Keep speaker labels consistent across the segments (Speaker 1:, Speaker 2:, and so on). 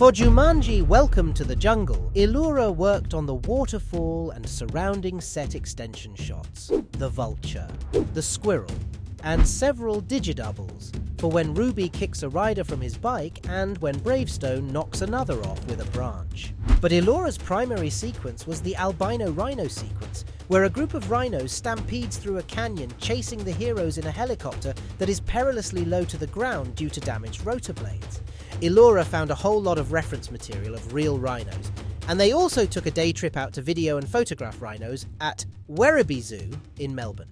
Speaker 1: For Jumanji Welcome to the Jungle, Iloura worked on the waterfall and surrounding set extension shots, the vulture, the squirrel, and several digi-doubles for when Werribee kicks a rider from his bike and when Bravestone knocks another off with a branch. But Iloura's primary sequence was the albino rhino sequence, where a group of rhinos stampedes through a canyon chasing the heroes in a helicopter that is perilously low to the ground due to damaged rotor blades. Iloura found a whole lot of reference material of real rhinos, and they also took a day trip out to video and photograph rhinos at Werribee Zoo in Melbourne.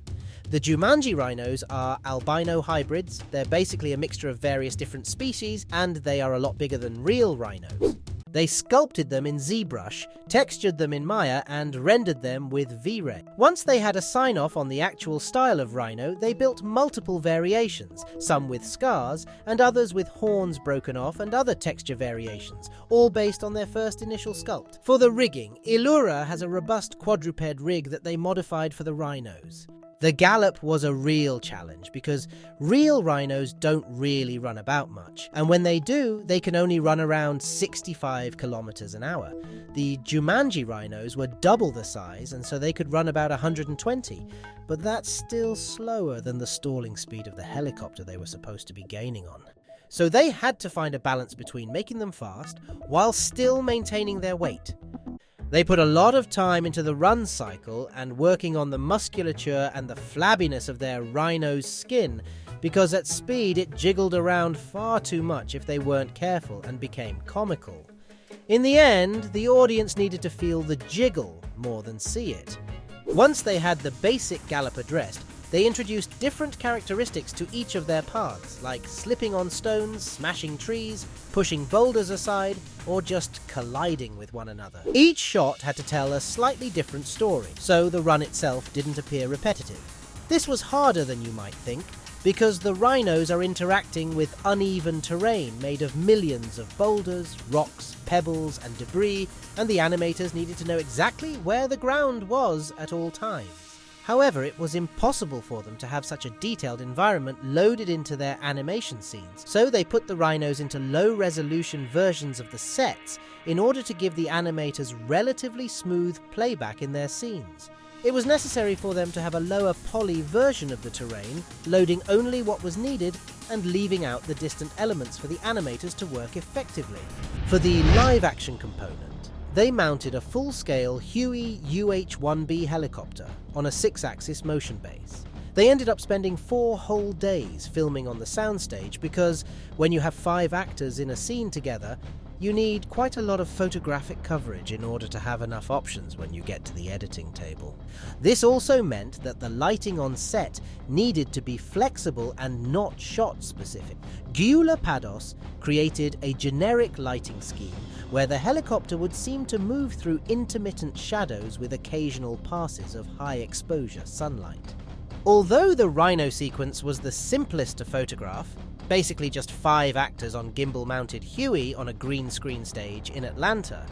Speaker 1: The Jumanji rhinos are albino hybrids. They're basically a mixture of various different species, and they are a lot bigger than real rhinos. They sculpted them in ZBrush, textured them in Maya, and rendered them with V-Ray. Once they had a sign-off on the actual style of rhino, they built multiple variations, some with scars, and others with horns broken off and other texture variations, all based on their first initial sculpt. For the rigging, Iloura has a robust quadruped rig that they modified for the rhinos. The gallop was a real challenge because real rhinos don't really run about much, and when they do, they can only run around 65 kilometers an hour. The Jumanji rhinos were double the size, and so they could run about 120, but that's still slower than the stalling speed of the helicopter they were supposed to be gaining on. So they had to find a balance between making them fast while still maintaining their weight. They put a lot of time into the run cycle and working on the musculature and the flabbiness of their rhino's skin, because at speed it jiggled around far too much if they weren't careful and became comical. In the end, the audience needed to feel the jiggle more than see it. Once they had the basic gallop addressed, they introduced different characteristics to each of their paths, like slipping on stones, smashing trees, pushing boulders aside, or just colliding with one another. Each shot had to tell a slightly different story, so the run itself didn't appear repetitive. This was harder than you might think, because the rhinos are interacting with uneven terrain made of millions of boulders, rocks, pebbles, and debris, and the animators needed to know exactly where the ground was at all times. However, it was impossible for them to have such a detailed environment loaded into their animation scenes, so they put the rhinos into low-resolution versions of the sets in order to give the animators relatively smooth playback in their scenes. It was necessary for them to have a lower poly version of the terrain, loading only what was needed and leaving out the distant elements for the animators to work effectively. For the live-action component, they mounted a full-scale Huey UH-1B helicopter on a 6-axis motion base. They ended up spending 4 whole days filming on the soundstage because when you have 5 actors in a scene together, you need quite a lot of photographic coverage in order to have enough options when you get to the editing table. This also meant that the lighting on set needed to be flexible and not shot-specific. Gyula Pados created a generic lighting scheme where the helicopter would seem to move through intermittent shadows with occasional passes of high-exposure sunlight. Although the rhino sequence was the simplest to photograph, basically just 5 actors on gimbal-mounted Huey on a green screen stage in Atlanta,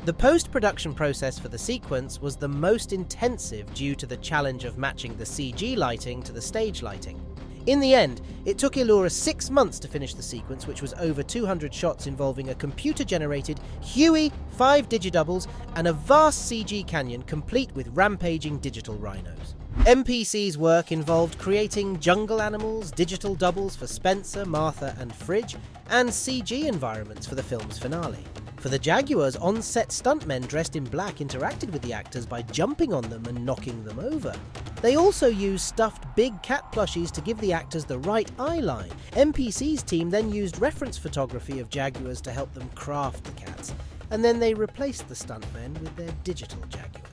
Speaker 1: the post-production process for the sequence was the most intensive due to the challenge of matching the CG lighting to the stage lighting. In the end, it took Iloura 6 months to finish the sequence, which was over 200 shots involving a computer-generated Huey, 5 digi-doubles, and a vast CG canyon complete with rampaging digital rhinos. MPC's work involved creating jungle animals, digital doubles for Spencer, Martha, and Fridge, and CG environments for the film's finale. For the jaguars, on-set stuntmen dressed in black interacted with the actors by jumping on them and knocking them over. They also used stuffed big cat plushies to give the actors the right eye line. MPC's team then used reference photography of jaguars to help them craft the cats, and then they replaced the stuntmen with their digital jaguars.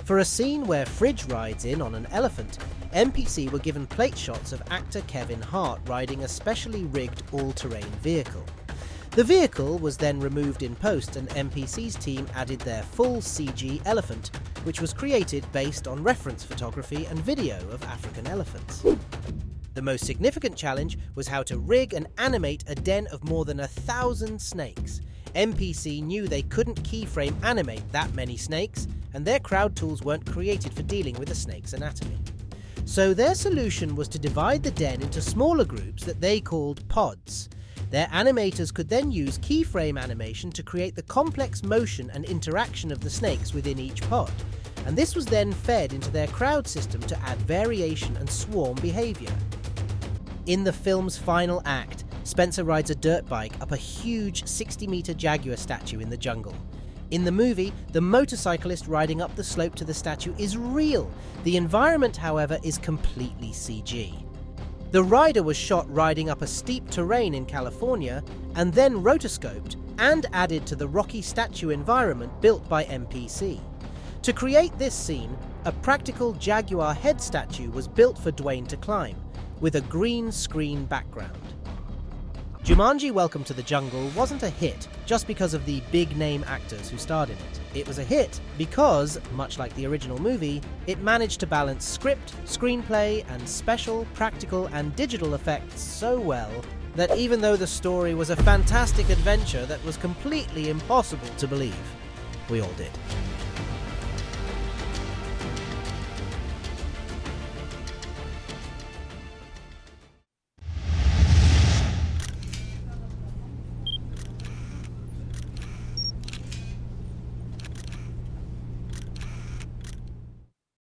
Speaker 1: For a scene where Fridge rides in on an elephant, MPC were given plate shots of actor Kevin Hart riding a specially rigged all-terrain vehicle. The vehicle was then removed in post and MPC's team added their full CG elephant, which was created based on reference photography and video of African elephants. The most significant challenge was how to rig and animate a den of more than 1,000 snakes. MPC knew they couldn't keyframe animate that many snakes, and their crowd tools weren't created for dealing with a snake's anatomy. So their solution was to divide the den into smaller groups that they called pods. Their animators could then use keyframe animation to create the complex motion and interaction of the snakes within each pod, and this was then fed into their crowd system to add variation and swarm behaviour. In the film's final act, Spencer rides a dirt bike up a huge 60-metre jaguar statue in the jungle. In the movie, the motorcyclist riding up the slope to the statue is real. The environment, however, is completely CG. The rider was shot riding up a steep terrain in California and then rotoscoped and added to the rocky statue environment built by MPC. To create this scene, a practical jaguar head statue was built for Dwayne to climb, with a green screen background. Jumanji: Welcome to the Jungle wasn't a hit just because of the big-name actors who starred in it. It was a hit because, much like the original movie, it managed to balance script, screenplay, and special, practical, and digital effects so well that even though the story was a fantastic adventure that was completely impossible to believe, we all did.